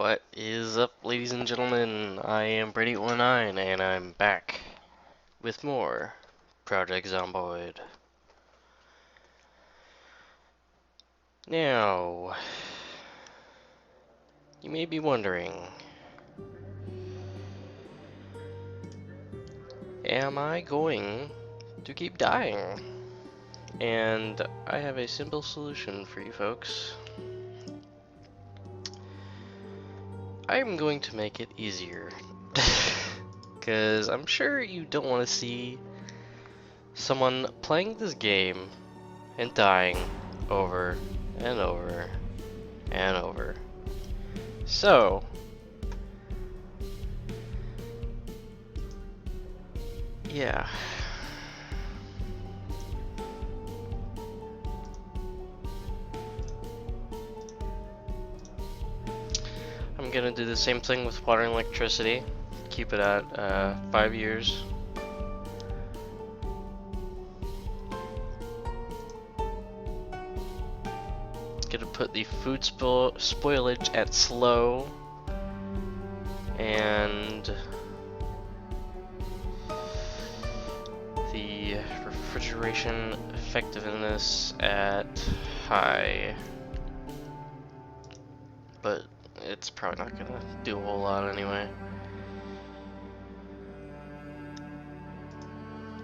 What is up, ladies and gentlemen? I am Brady19, and I'm back with more Project Zomboid. Now, you may be wondering, am I going to keep dying? And I have a simple solution for you folks. I'm going to make it easier. Because I'm sure you don't want to see someone playing this game and dying over and over and over. So, yeah. I'm gonna do the same thing with water and electricity. Keep it at 5 years. Gonna put the food spoilage at slow. And the refrigeration effectiveness at high. But it's probably not gonna do a whole lot anyway.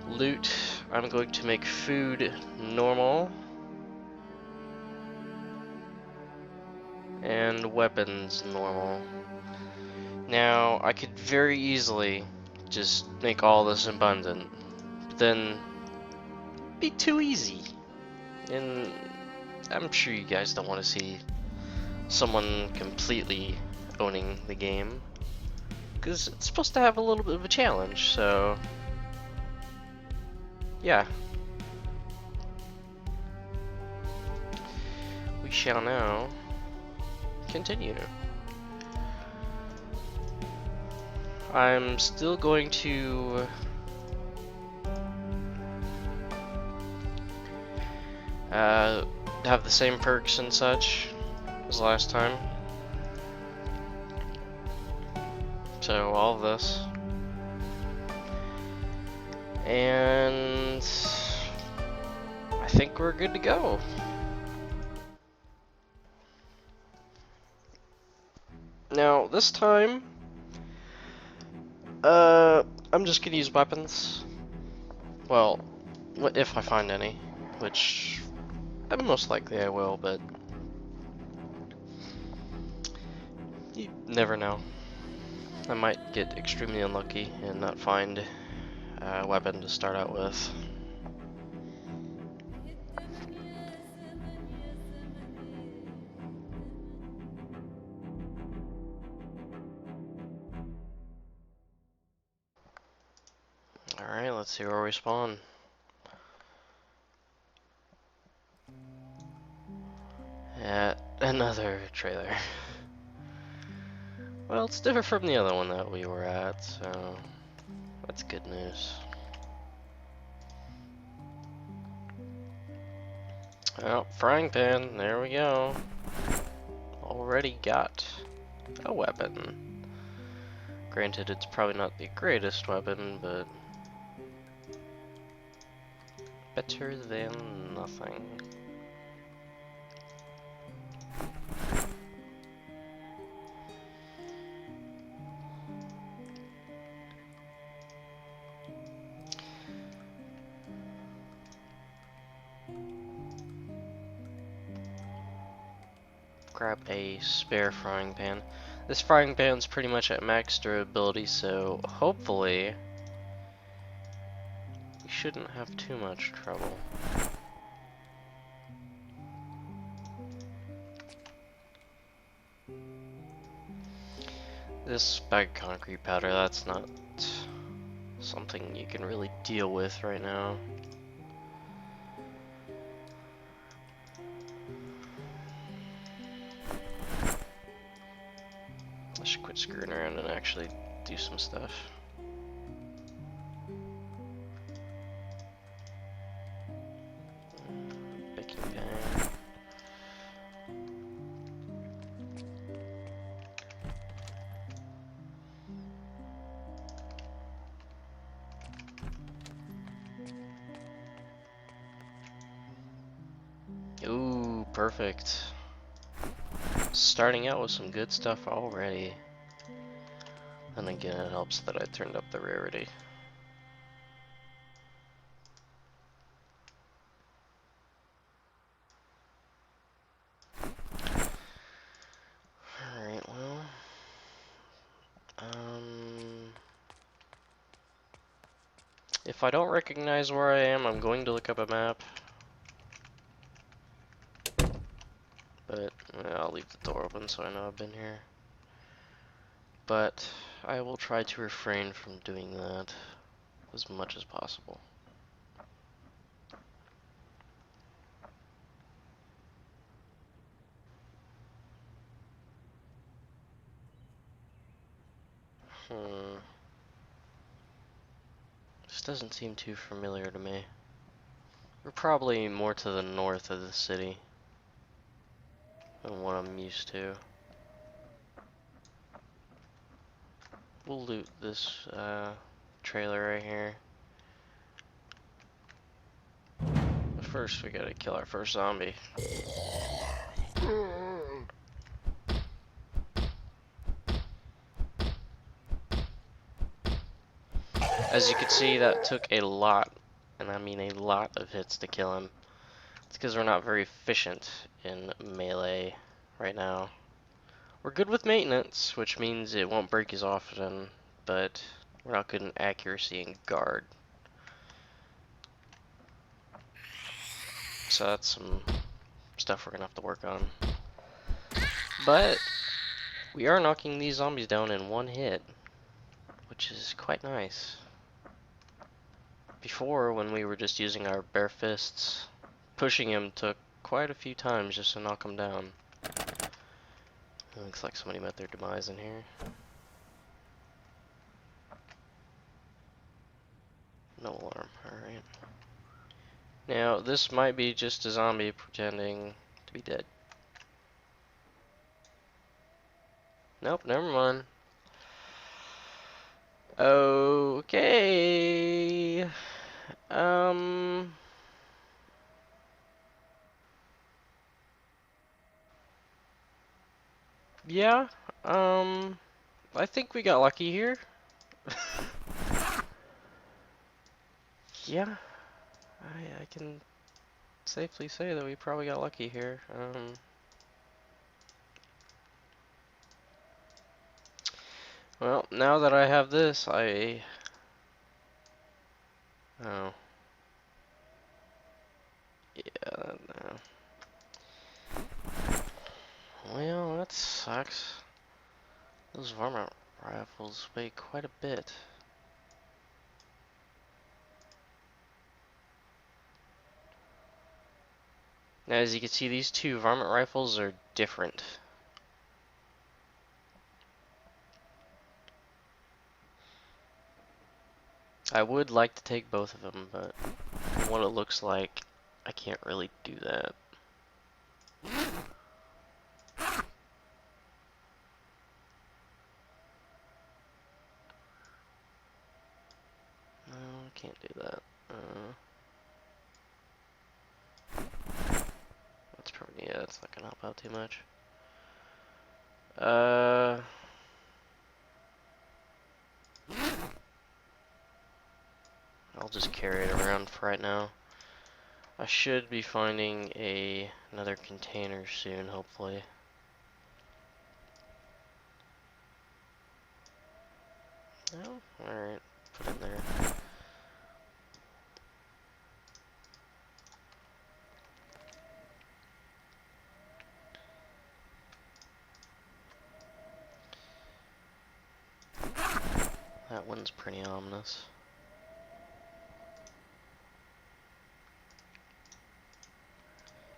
Loot, I'm going to make food normal. And weapons normal. Now, I could very easily just make all this abundant, but then it'd be too easy. And I'm sure you guys don't want to see someone completely owning the game, because it's supposed to have a little bit of a challenge, so yeah. We shall now continue. I'm still going to have the same perks and such as last time. So all of this. And I think we're good to go. Now, this time, I'm just gonna use weapons. Well, if I find any, which most likely I will, but you never know. I might get extremely unlucky and not find a weapon to start out with. Alright, let's see where we spawn. At another trailer. Well, it's different from the other one that we were at, so that's good news. Oh, frying pan, there we go. Already got a weapon. Granted, it's probably not the greatest weapon, but better than nothing. Grab a spare frying pan. This frying pan's pretty much at max durability, so hopefully we shouldn't have too much trouble. This bag concrete powder, that's not something you can really deal with right now. I should quit screwing around and actually do some stuff. Baking pan. perfect. Starting out with some good stuff already. And again, it helps that I turned up the rarity. Alright, well... if I don't recognize where I am, I'm going to look up a map. But I'll leave the door open so I know I've been here. But I will try to refrain from doing that as much as possible. This doesn't seem too familiar to me. We're probably more to the north of the city than what I'm used to. We'll loot this trailer right here. But first, we gotta kill our first zombie. As you can see, that took a lot, and I mean a lot of hits to kill him. It's because we're not very efficient in melee right now. We're good with maintenance, which means it won't break as often, but we're not good in accuracy and guard. So that's some stuff we're gonna have to work on. But we are knocking these zombies down in one hit, which is quite nice. Before, when we were just using our bare fists, pushing him took quite a few times just to knock him down. It looks like somebody met their demise in here. No alarm, alright. Now, this might be just a zombie pretending to be dead. Nope, never mind. Okay. Yeah, I think we got lucky here. Yeah, I can safely say that we probably got lucky here. Well, now that I have this, oh. Yeah, well, that sucks. Those varmint rifles weigh quite a bit. Now, as you can see, these two varmint rifles are different. I would like to take both of them, but from what it looks like, I can't really do that. No, I can't do that. That's probably, yeah, that's not gonna help out too much. I'll just carry it around for right now. I should be finding another container soon, hopefully. No? Alright, put it in there. That one's pretty ominous.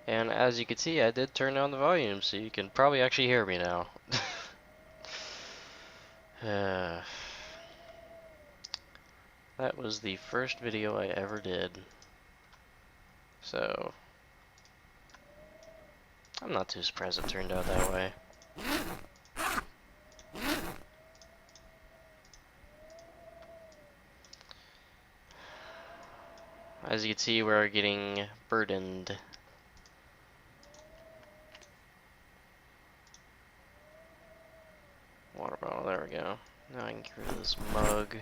And as you can see, I did turn down the volume, so you can probably actually hear me now. That was the first video I ever did. So, I'm not too surprised it turned out that way. As you can see, we're getting burdened. Water bottle, there we go. Now I can get rid of this mug.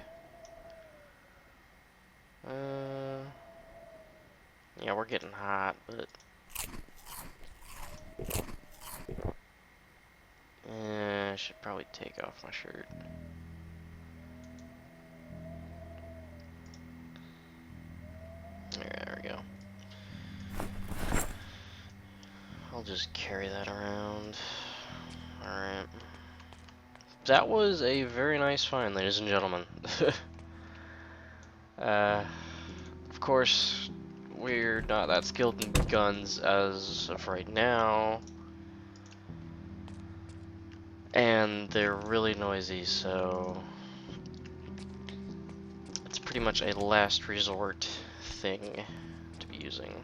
Yeah, we're getting hot, but I should probably take off my shirt. There we go. I'll just carry that around. Alright. That was a very nice find, ladies and gentlemen. Of course, we're not that skilled in guns as of right now. And they're really noisy, so it's pretty much a last resort thing to be using.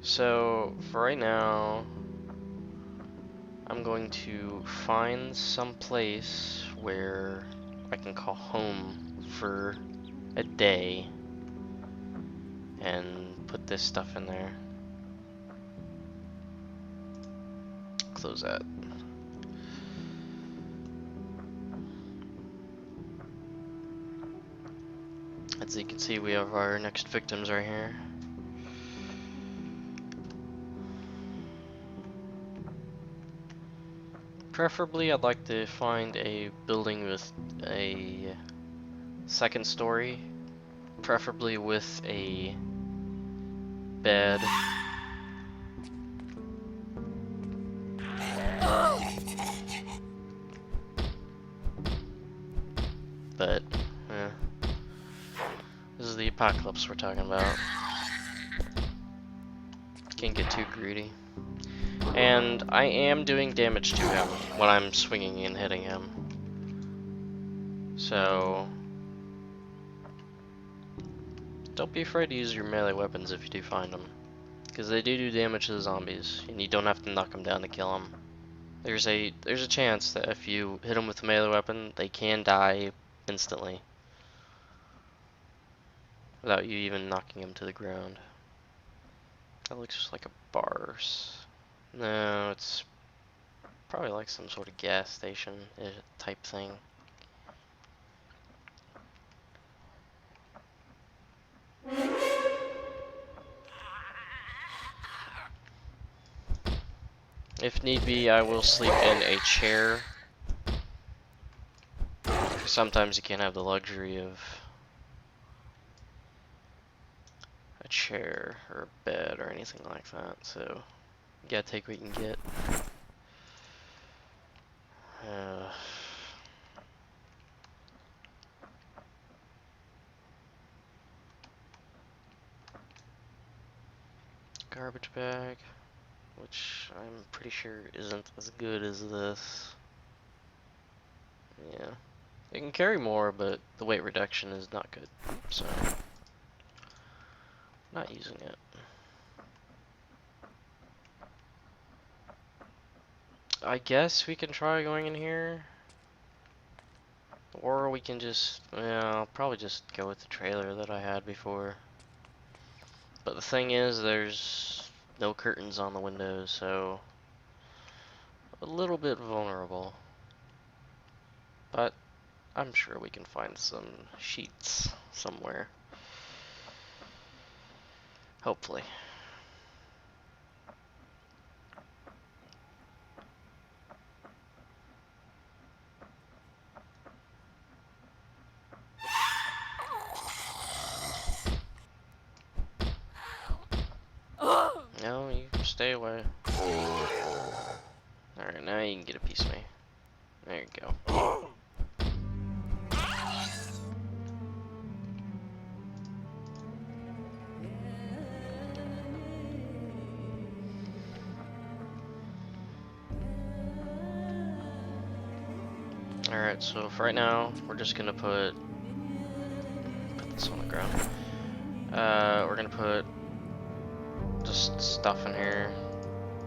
So, for right now, I'm going to find some place where I can call home for a day and put this stuff in there. Close that. As you can see, we have our next victims right here. Preferably, I'd like to find a building with a second story, preferably with a bed. But, this is the apocalypse we're talking about. Can't get too greedy. And I am doing damage to him when I'm swinging and hitting him. So, don't be afraid to use your melee weapons if you do find them. Because they do damage to the zombies, and you don't have to knock them down to kill them. There's a chance that if you hit them with a melee weapon, they can die instantly. Without you even knocking them to the ground. That looks just like a bar. No, it's probably like some sort of gas station type thing. If need be, I will sleep in a chair. Sometimes you can't have the luxury of a chair or a bed or anything like that, so you gotta take what you can get. Garbage bag, which I'm pretty sure isn't as good as this. Yeah, it can carry more, but the weight reduction is not good, so not using it. I guess we can try going in here, or we can just, yeah, I'll probably just go with the trailer that I had before. But the thing is, there's no curtains on the windows, so a little bit vulnerable. But I'm sure we can find some sheets somewhere. Hopefully. No, you stay away. Alright, now you can get a piece of me. There you go. Alright, so for right now, we're just gonna put this on the ground. We're gonna put just stuff in here.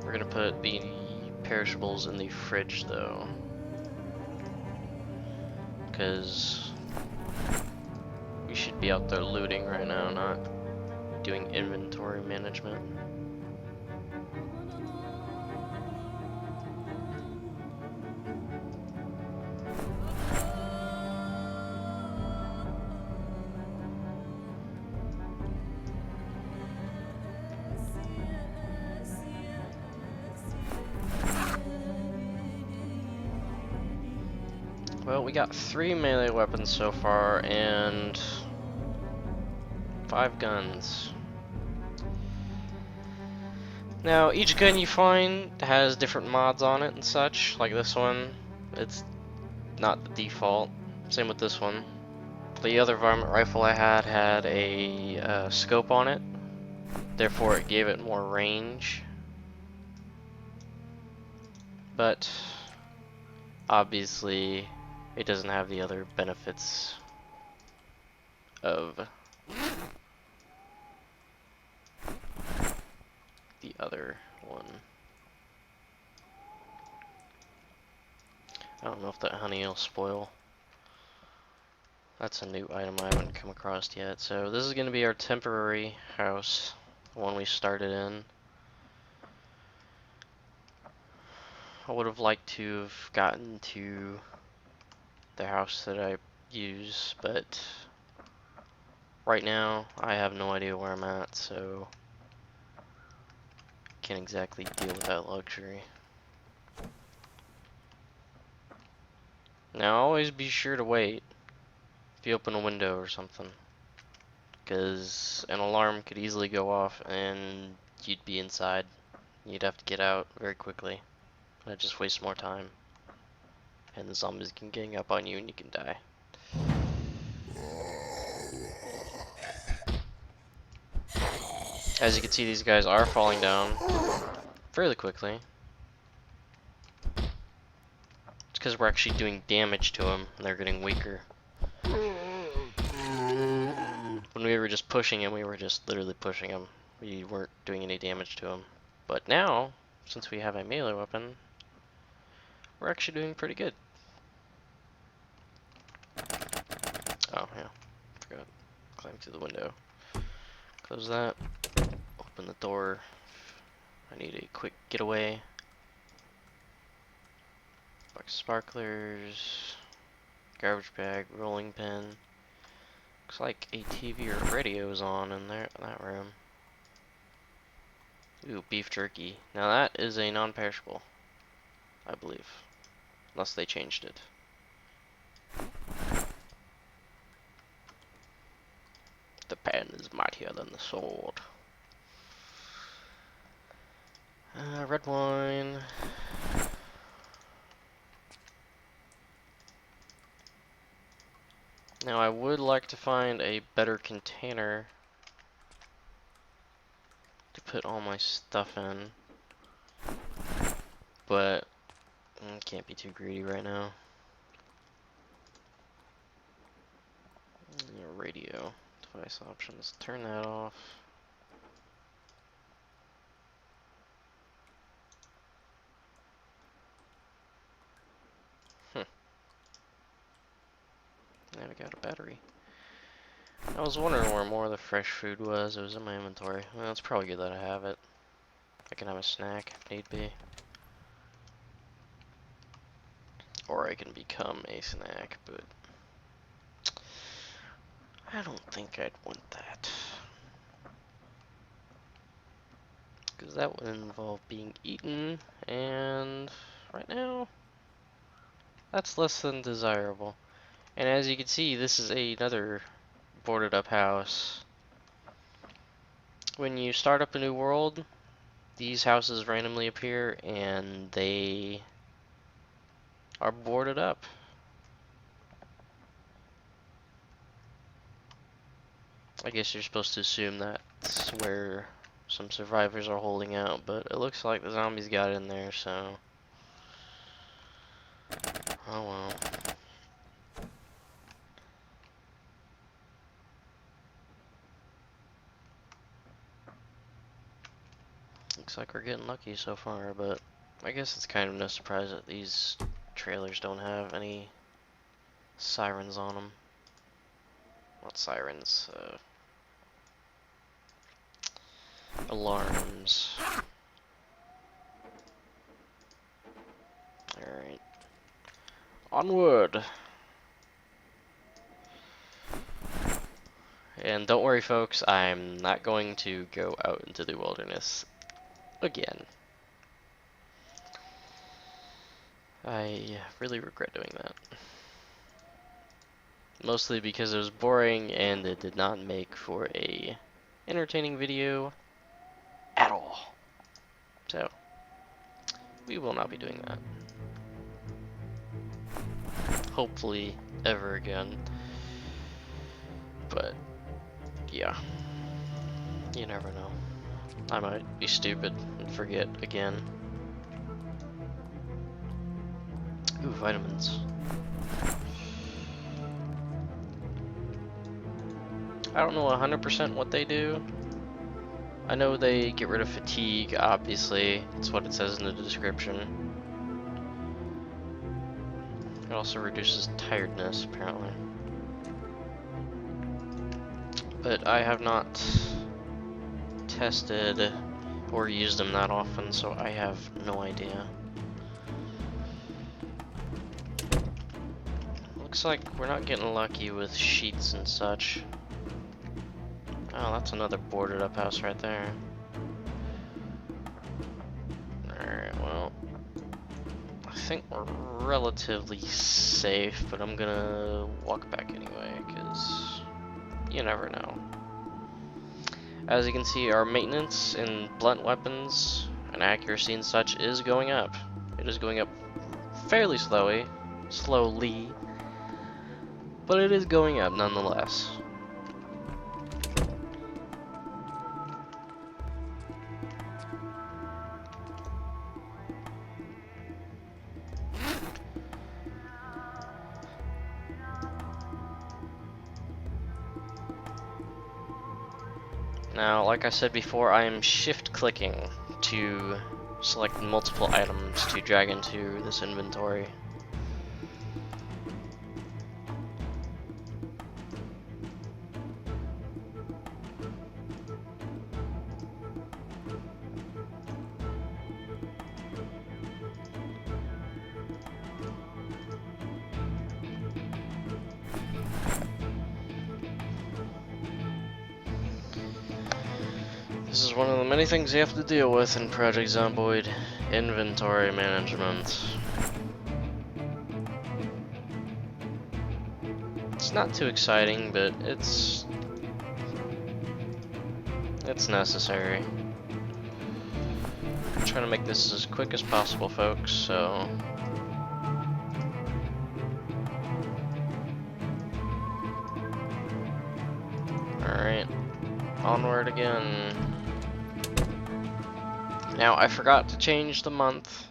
We're gonna put the perishables in the fridge though, because we should be out there looting right now, not doing inventory management. Well, we got 3 melee weapons so far and 5 guns. Now, each gun you find has different mods on it and such, like this one. It's not the default. Same with this one. The other varmint rifle I had a scope on it, therefore it gave it more range. But obviously, it doesn't have the other benefits of the other one. I don't know if that honey will spoil. That's a new item I haven't come across yet. So this is going to be our temporary house, the one we started in. I would have liked to have gotten to the house that I use, but right now I have no idea where I'm at, so can't exactly deal with that luxury. Now always be sure to wait if you open a window or something, because an alarm could easily go off and you'd be inside. You'd have to get out very quickly. That just wastes more time. And the zombies can gang up on you and you can die. As you can see, these guys are falling down fairly quickly. It's because we're actually doing damage to them and they're getting weaker. When we were just pushing him, we were just literally pushing him. We weren't doing any damage to him. But now, since we have a melee weapon, we're actually doing pretty good. Oh, yeah. Forgot. Climb through the window. Close that. Open the door. I need a quick getaway. Box of sparklers. Garbage bag. Rolling pin. Looks like a TV or radio is on in there, in that room. Ooh, beef jerky. Now that is a non-perishable, I believe. Unless they changed it. The pen is mightier than the sword. Red wine. Now I would like to find a better container to put all my stuff in, but I can't be too greedy right now. Radio device options, turn that off. Now we got a battery. I was wondering where more of the fresh food was. It was in my inventory. Well, it's probably good that I have it. I can have a snack if need be. Or I can become a snack, but I don't think I'd want that. Because that would involve being eaten, and right now, that's less than desirable. And as you can see, this is another boarded up house. When you start up a new world, these houses randomly appear and they are boarded up. I guess you're supposed to assume that's where some survivors are holding out, but it looks like the zombies got in there, so oh well. Looks like we're getting lucky so far, but I guess it's kind of no surprise that these trailers don't have any sirens on them. Not sirens, alarms. Alright. Onward! And don't worry folks, I'm not going to go out into the wilderness again. I really regret doing that. Mostly because it was boring and it did not make for a entertaining video at all. So, we will not be doing that. Hopefully, ever again. But, yeah. You never know. I might be stupid and forget again. Ooh, vitamins. I don't know 100% what they do. I know they get rid of fatigue, obviously. That's what it says in the description. It also reduces tiredness, apparently. But I have not tested or used them that often, so I have no idea. Looks like we're not getting lucky with sheets and such. Oh, that's another boarded up house right there. Alright, well, I think we're relatively safe, but I'm gonna walk back anyway, because you never know. As you can see, our maintenance in blunt weapons and accuracy and such is going up. It is going up fairly slowly, but it is going up nonetheless. Now, like I said before, I am shift clicking to select multiple items to drag into this inventory. This is one of the many things you have to deal with in Project Zomboid: inventory management. It's not too exciting, but it's necessary. I'm trying to make this as quick as possible, folks, so alright, onward again. Now, I forgot to change the month,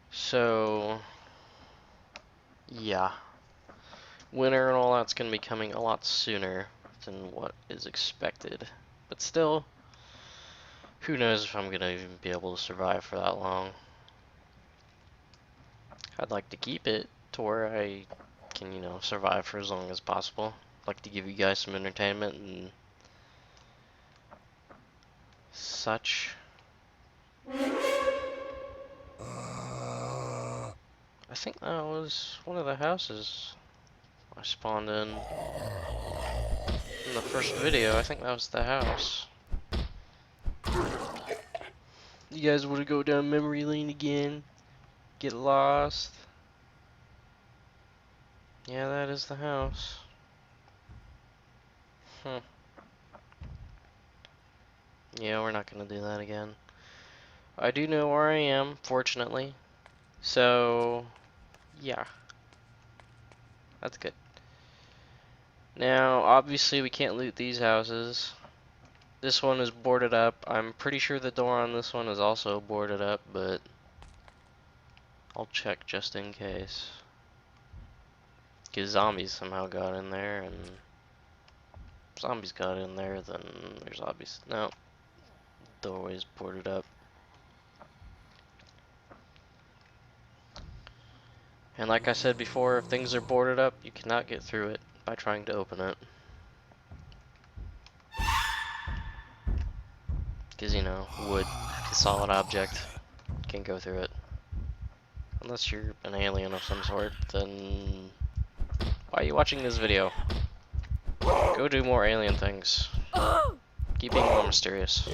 so yeah. Winter and all that's going to be coming a lot sooner than what is expected. But still, who knows if I'm going to even be able to survive for that long. I'd like to keep it to where I can, you know, survive for as long as possible. I'd like to give you guys some entertainment and such. I think that was one of the houses I spawned in the first video. I think that was the house. You guys want to go down memory lane again? Get lost? Yeah, that is the house. Yeah, we're not gonna do that again. I do know where I am, fortunately. So, yeah. That's good. Now, obviously we can't loot these houses. This one is boarded up. I'm pretty sure the door on this one is also boarded up, but I'll check just in case. Because zombies somehow got in there, and if zombies got in there, then there's obvious. No. Doorway's boarded up. And like I said before, if things are boarded up, you cannot get through it by trying to open it. Because, you know, wood, a solid object, can't go through it. Unless you're an alien of some sort, then why are you watching this video? Go do more alien things. Keep being more mysterious.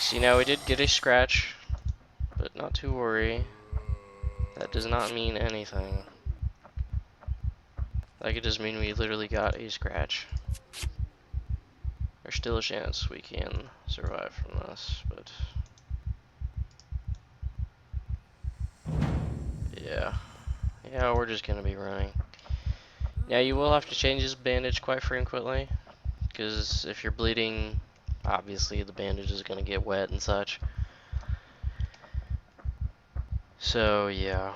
See, now we did get a scratch, but not to worry. That does not mean anything. That could just mean we literally got a scratch. There's still a chance we can survive from this, but yeah. Yeah, we're just gonna be running. Now you will have to change this bandage quite frequently, because if you're bleeding, obviously the bandage is gonna get wet and such. So yeah,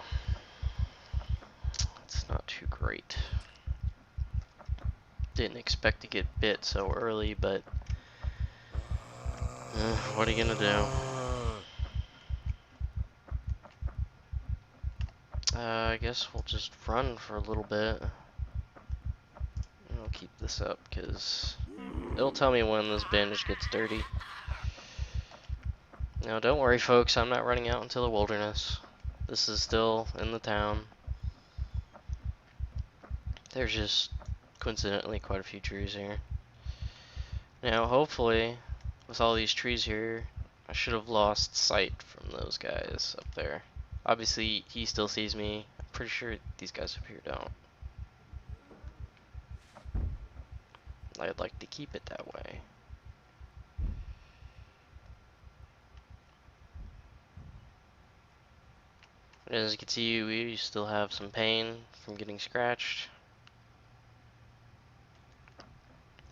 it's not too great. Didn't expect to get bit so early, but what are you gonna do? I guess we'll just run for a little bit. I'll keep this up because it'll tell me when this bandage gets dirty. Now don't worry folks, I'm not running out into the wilderness. This is still in the town. There's just coincidentally quite a few trees here. Now hopefully, with all these trees here, I should have lost sight from those guys up there. Obviously he still sees me. I'm pretty sure these guys up here don't. I'd like to keep it that way. As you can see, we still have some pain from getting scratched,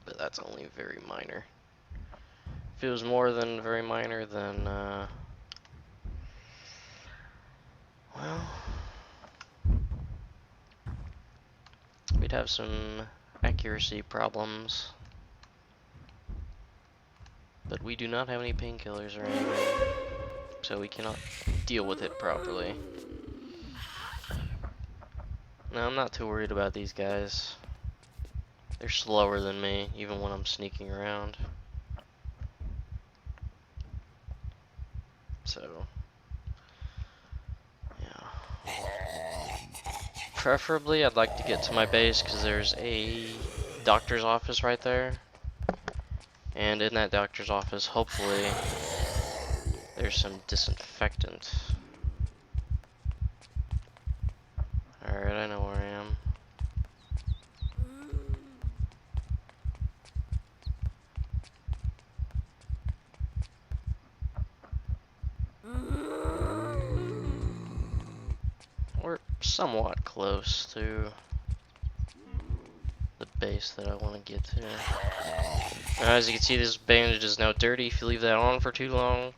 but that's only very minor. If it was more than very minor, then well, we'd have some accuracy problems. But we do not have any painkillers or anything, so we cannot deal with it properly. Now, I'm not too worried about these guys. They're slower than me, even when I'm sneaking around. So, yeah. Preferably, I'd like to get to my base because there's a doctor's office right there. And in that doctor's office, hopefully, there's some disinfectant. Alright, I know where I am. We're somewhat close to the base that I want to get to. Now, as you can see, this bandage is now dirty. If you leave that on for too long,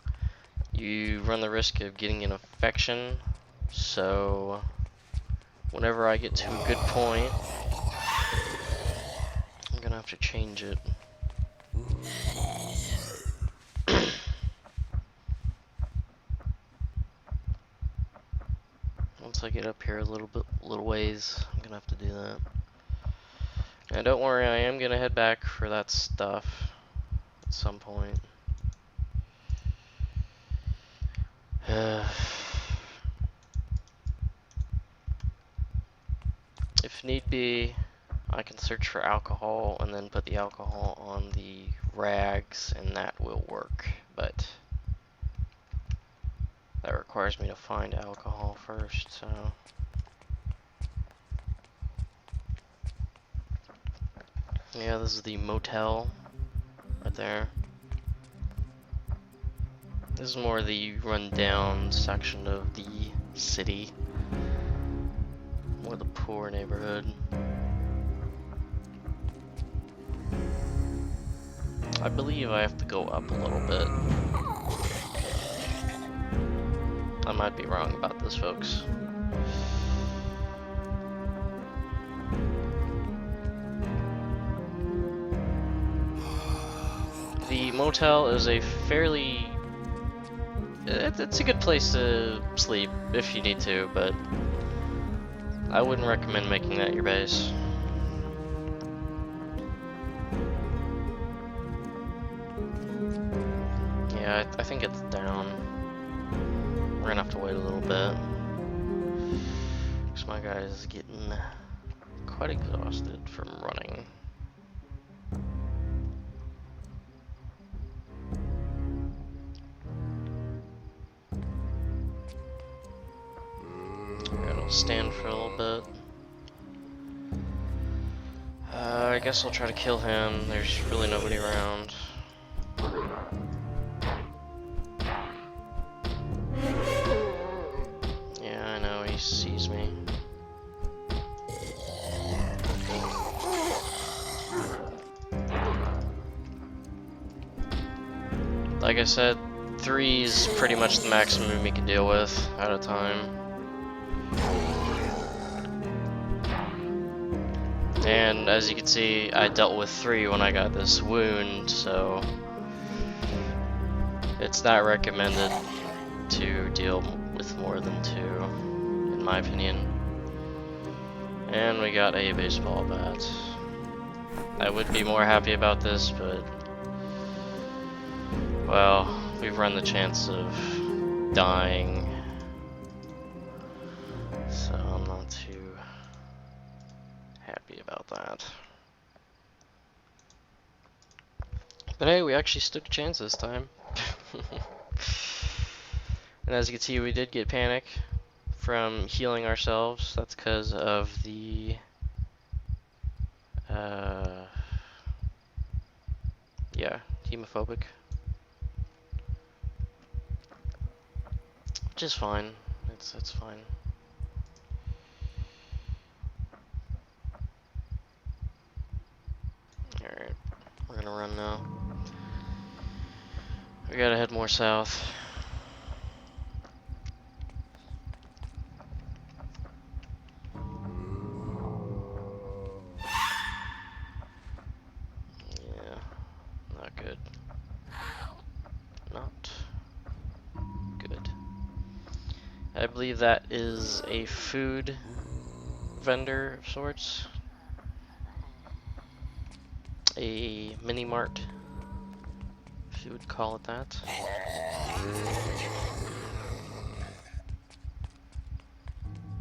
you run the risk of getting an infection. So, whenever I get to a good point, I'm gonna have to change it. Once I get up here a little ways, I'm gonna have to do that. Now don't worry, I am gonna head back for that stuff at some point. If need be, I can search for alcohol and then put the alcohol on the rags and that will work, but that requires me to find alcohol first, so. Yeah, this is the motel right there. This is more the rundown section of the city. More the poor neighborhood. I believe I have to go up a little bit. I might be wrong about this, folks. The motel is a fairly... It's a good place to sleep if you need to, but I wouldn't recommend making that your base. Yeah, I think it's down. We're gonna have to wait a little bit. Because my guy is getting quite exhausted from running. stand for a little bit. I guess I'll try to kill him. There's really nobody around. Yeah, I know, he sees me. Like I said, 3 is pretty much the maximum we can deal with at a time. And as you can see, I dealt with 3 when I got this wound, so it's not recommended to deal with more than 2, in my opinion. And we got a baseball bat. I would be more happy about this, but well, we've run the chance of dying, so I'm not too happy about that. But hey, we actually stood a chance this time. And as you can see, we did get panic from healing ourselves. That's because of the yeah, hemophobic. Which is fine. It's fine. Alright, we're gonna run now. We gotta head more south. Yeah, not good. Not good. I believe that is a food vendor of sorts. A mini mart, if you would call it that.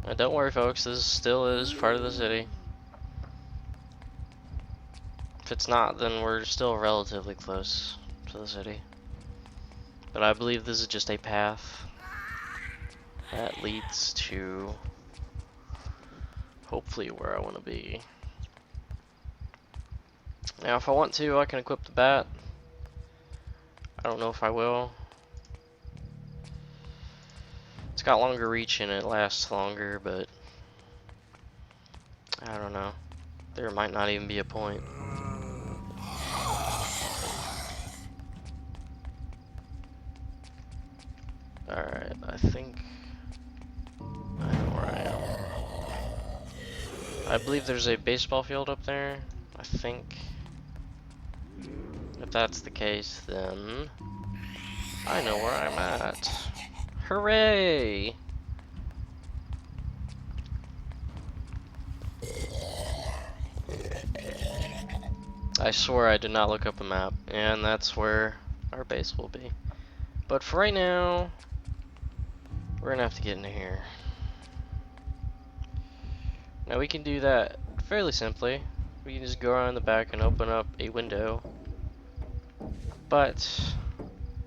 And don't worry folks, this still is part of the city. If it's not, then we're still relatively close to the city. But I believe this is just a path that leads to hopefully where I want to be. Now if I want to, I can equip the bat. I don't know if I will. It's got longer reach and it lasts longer, but I don't know. There might not even be a point. Alright, I think I know where I am. I believe there's a baseball field up there. I think if that's the case, then I know where I'm at. Hooray! I swear I did not look up a map, and that's where our base will be. But for right now, we're gonna have to get into here. Now we can do that fairly simply. We can just go around the back and open up a window. But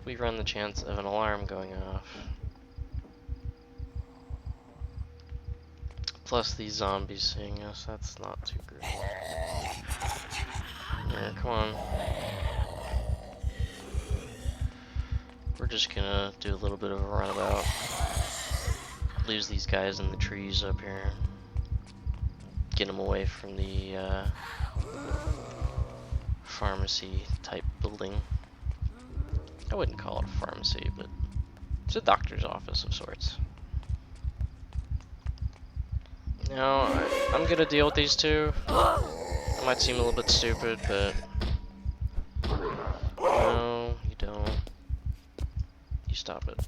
we run the chance of an alarm going off. Plus these zombies seeing us, that's not too great. Here, come on. We're just gonna do a little bit of a runabout. Lose these guys in the trees up here. Get them away from the pharmacy type building. I wouldn't call it a pharmacy, but it's a doctor's office of sorts. Now, I'm gonna deal with these 2. It might seem a little bit stupid, but no, you don't. You stop it.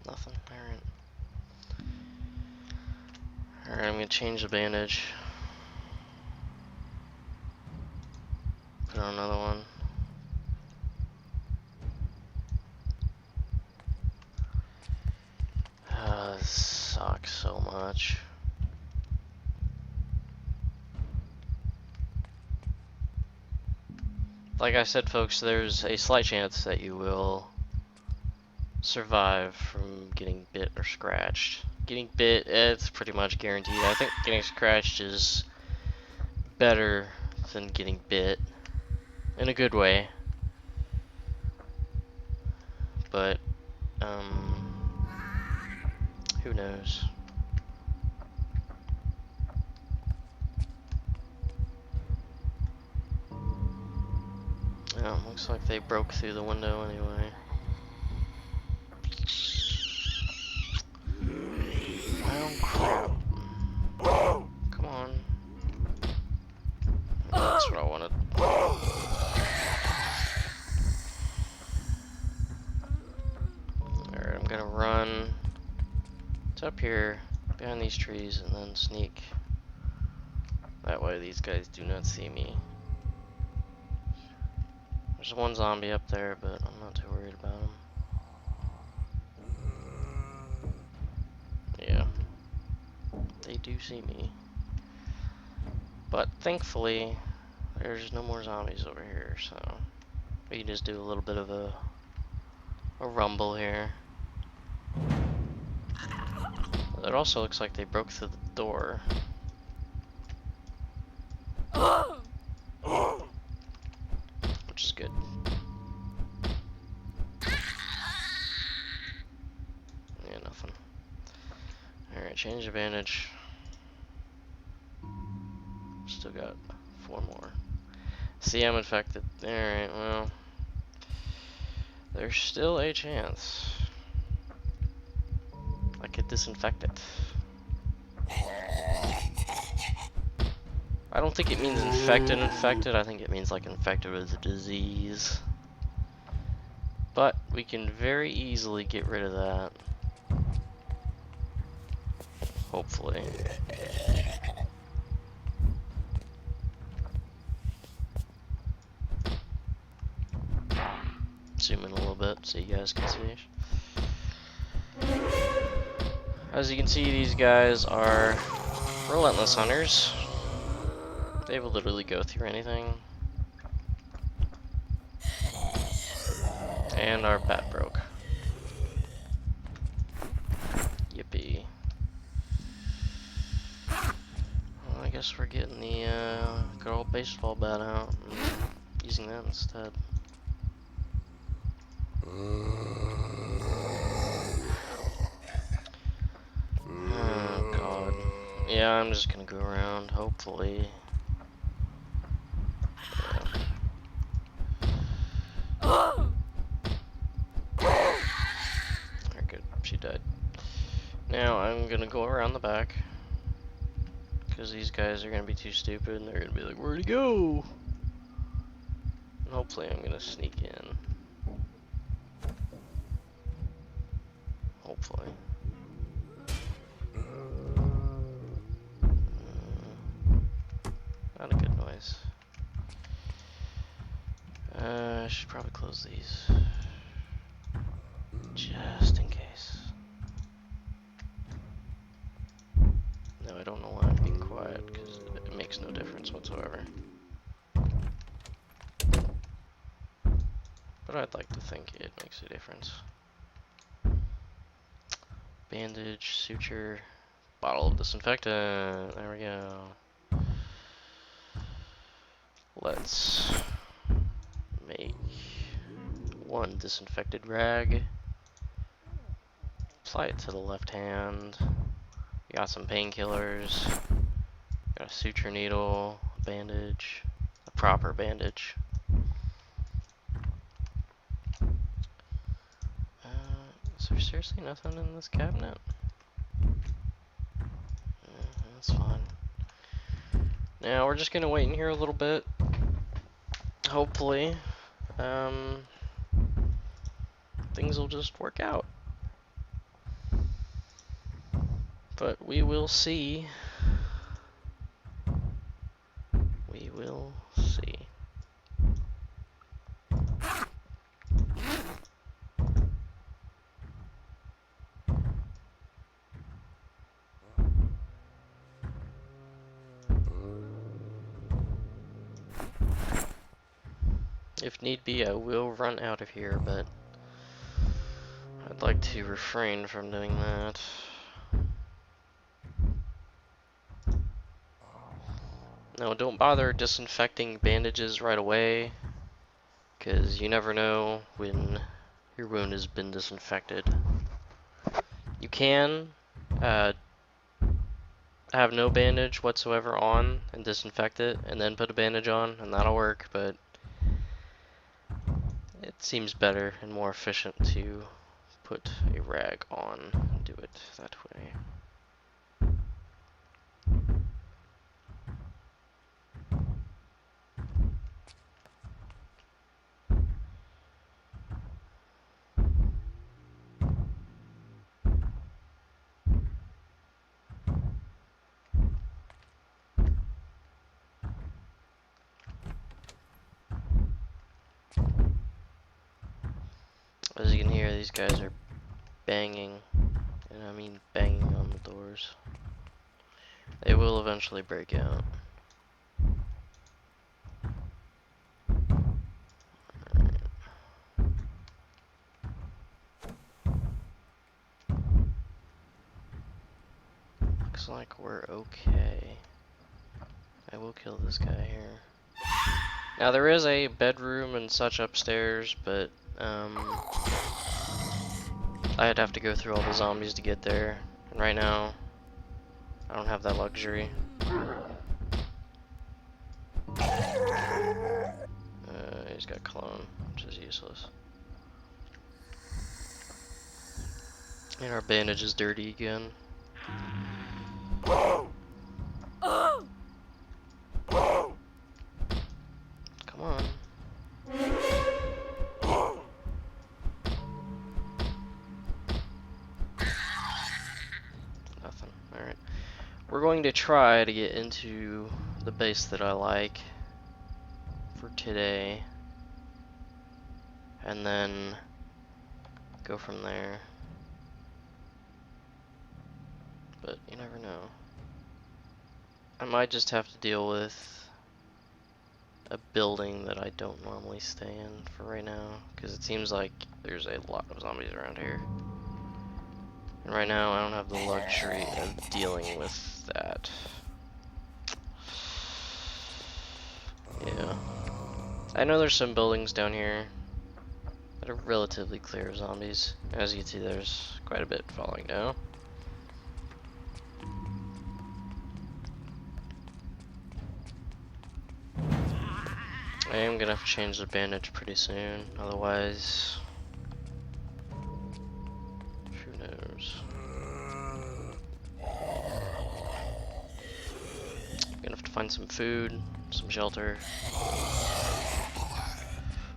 Nothing. Alright. Alright, I'm gonna change the bandage. Put on another one. much. Like I said, folks, there's a slight chance that you will survive from getting bit or scratched. Getting bit, it's pretty much guaranteed. I think getting scratched is better than getting bit, in a good way. But, who knows? Oh, looks like they broke through the window anyway. Well, crap. Come on. That's what I wanted. Alright, I'm gonna run. It's up here, behind these trees, and then sneak. That way these guys do not see me. There's one zombie up there, but I'm not too worried about him. Yeah. They do see me. But thankfully, there's no more zombies over here, so we can just do a little bit of a rumble here. It also looks like they broke through the door. Which is good. Yeah, nothing. Alright, change of bandage. Still got 4 more. See, I'm infected. Alright, well. There's still a chance I could disinfect it. I don't think it means infected, I think it means like infected with a disease. But we can very easily get rid of that. Hopefully. Zoom in a little bit so you guys can see. As you can see, these guys are relentless hunters. They will literally go through anything. And our bat broke. Yippee. Well, I guess we're getting the good old baseball bat out and using that instead. Oh god. Yeah, I'm just gonna go around, hopefully. Alright, good. She died. Now I'm gonna go around the back. Because these guys are gonna be too stupid and they're gonna be like, where'd he go? And hopefully I'm gonna sneak in. Hopefully. Not a good noise. I should probably close these. Just in case. No, I don't know why I'm being quiet, because it makes no difference whatsoever. But I'd like to think it makes a difference. Bandage, suture, bottle of disinfectant. There we go. Let's make 1 disinfected rag. Apply it to the left hand. We got some painkillers. Got a suture needle, a bandage, a proper bandage. Is there seriously nothing in this cabinet? That's fine. Now we're just gonna wait in here a little bit. Hopefully, things will just work out. But we will see. We will see. If need be, I will run out of here, but I'd like to refrain from doing that. No, don't bother disinfecting bandages right away, because you never know when your wound has been disinfected. You can have no bandage whatsoever on and disinfect it, and then put a bandage on, and that'll work, but it seems better and more efficient to put a rag on and do it that way. As you can hear, these guys are banging, and I mean banging on the doors. They will eventually break out. Looks like we're okay. I will kill this guy here. Now there is a bedroom and such upstairs, but I'd have to go through all the zombies to get there. And right now, I don't have that luxury. He's got clone, which is useless. And our bandage is dirty again. Come on. Nothing. Alright. We're going to try to get into the base that I like for today. And then go from there. But you never know. I might just have to deal with a building that I don't normally stay in for right now, because it seems like there's a lot of zombies around here. And right now I don't have the luxury of dealing with that. Yeah. I know there's some buildings down here that are relatively clear of zombies. As you can see, there's quite a bit falling down. I am gonna have to change the bandage pretty soon, otherwise, who knows. Gonna have to find some food, some shelter.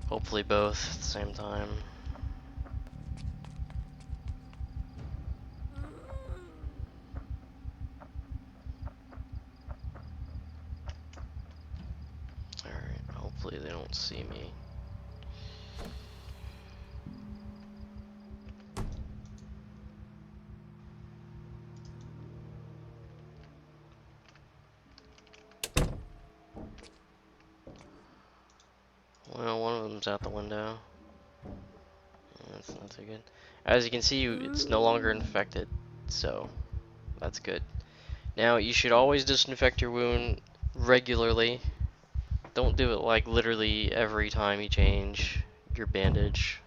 Hopefully both at the same time. Alright, hopefully they don't see me. Well, one of them's out the window. That's not too good. As you can see, it's no longer infected, so that's good. Now, you should always disinfect your wound regularly. Don't do it like literally every time you change your bandage.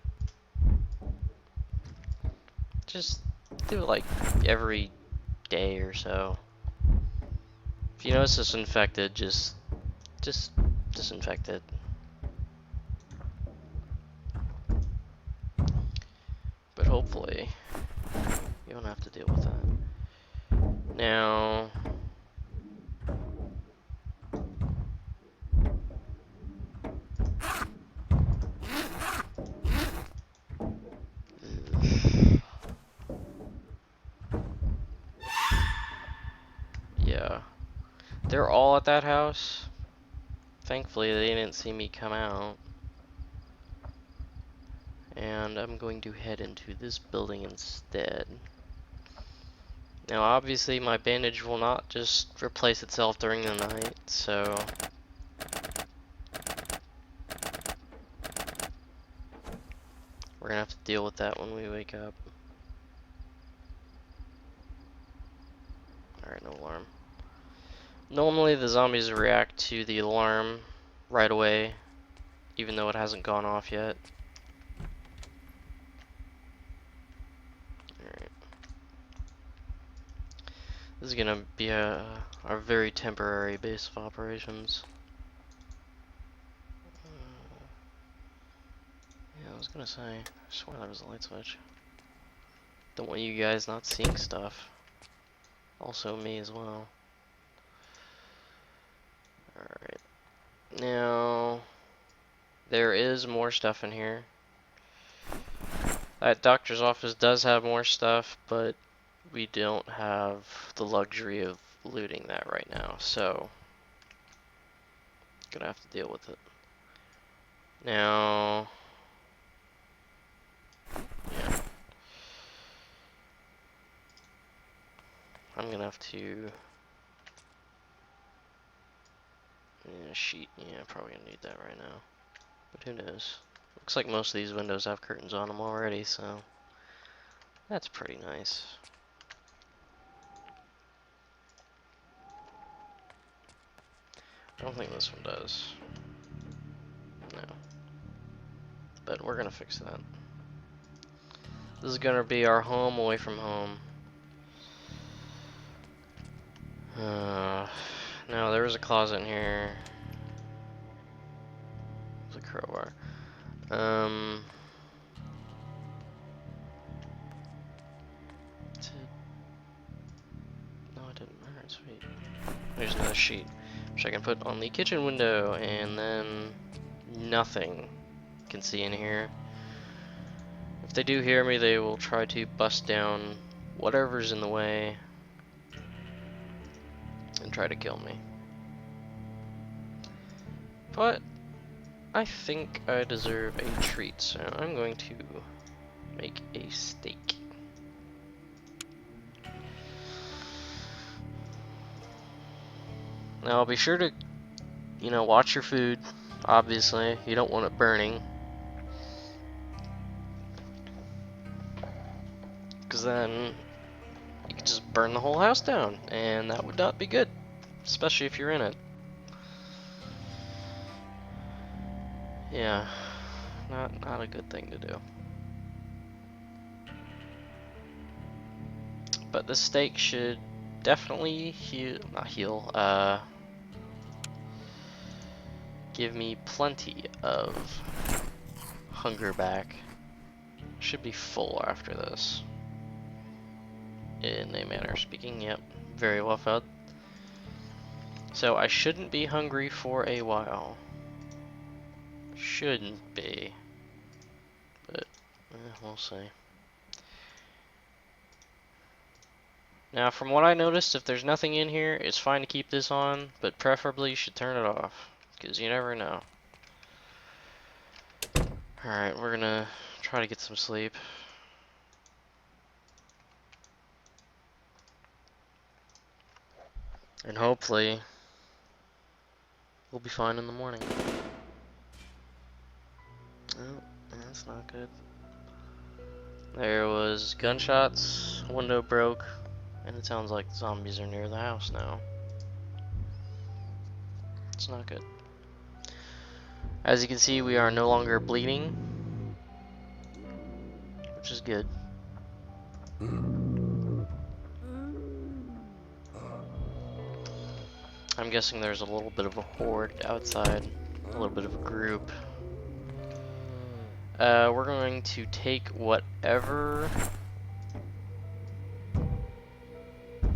Just do it like every day or so. If you notice it's infected, just disinfect it. But hopefully, you don't have to deal with that. Now, yeah, they're all at that house. Thankfully, they didn't see me come out. And I'm going to head into this building instead. Now, obviously, my bandage will not just replace itself during the night, so gonna have to deal with that when we wake up. Alright, no alarm. Normally the zombies react to the alarm right away, even though it hasn't gone off yet. Alright. This is gonna be our very temporary base of operations. Yeah, I was gonna say, I swear there was a light switch. Don't want you guys not seeing stuff. Also me as well. Alright. Now, there is more stuff in here. That doctor's office does have more stuff, but we don't have the luxury of looting that right now, so gonna have to deal with it. Now, yeah. I'm gonna have to sheet. Yeah, probably gonna need that right now. But who knows? Looks like most of these windows have curtains on them already, so that's pretty nice. I don't think this one does. No. But we're gonna fix that. This is gonna be our home away from home. Now there was a closet in here. There's a crowbar. No, it didn't. Alright, sweet. There's another sheet, which I can put on the kitchen window, and then nothing can see in here. If they do hear me, they will try to bust down whatever's in the way and try to kill me. But I think I deserve a treat, so I'm going to make a steak. Now be sure to, watch your food. Obviously, you don't want it burning, because then you could just burn the whole house down, and that would not be good, especially if you're in it. Yeah, not a good thing to do. But the steak should definitely give me plenty of hunger back. Should be full after this. In a manner of speaking, yep. Very well fed. So I shouldn't be hungry for a while. Shouldn't be. But, we'll see. Now, from what I noticed, if there's nothing in here, it's fine to keep this on, but preferably you should turn it off, because you never know. Alright, we're gonna try to get some sleep. And hopefully, we'll be fine in the morning. Oh, that's not good. There was gunshots, window broke, and it sounds like zombies are near the house now. It's not good. As you can see, we are no longer bleeding, which is good. I'm guessing there's a little bit of a horde outside, a little bit of a group. We're going to take whatever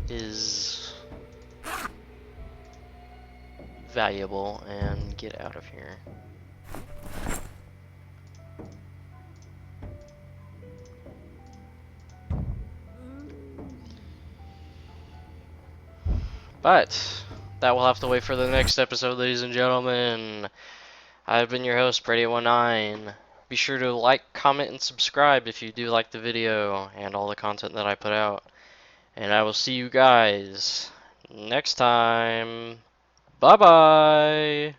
is valuable and get out of here. But that will have to wait for the next episode, ladies and gentlemen. I've been your host, Brady19. Be sure to like, comment, and subscribe if you do like the video and all the content that I put out. And I will see you guys next time. Bye-bye!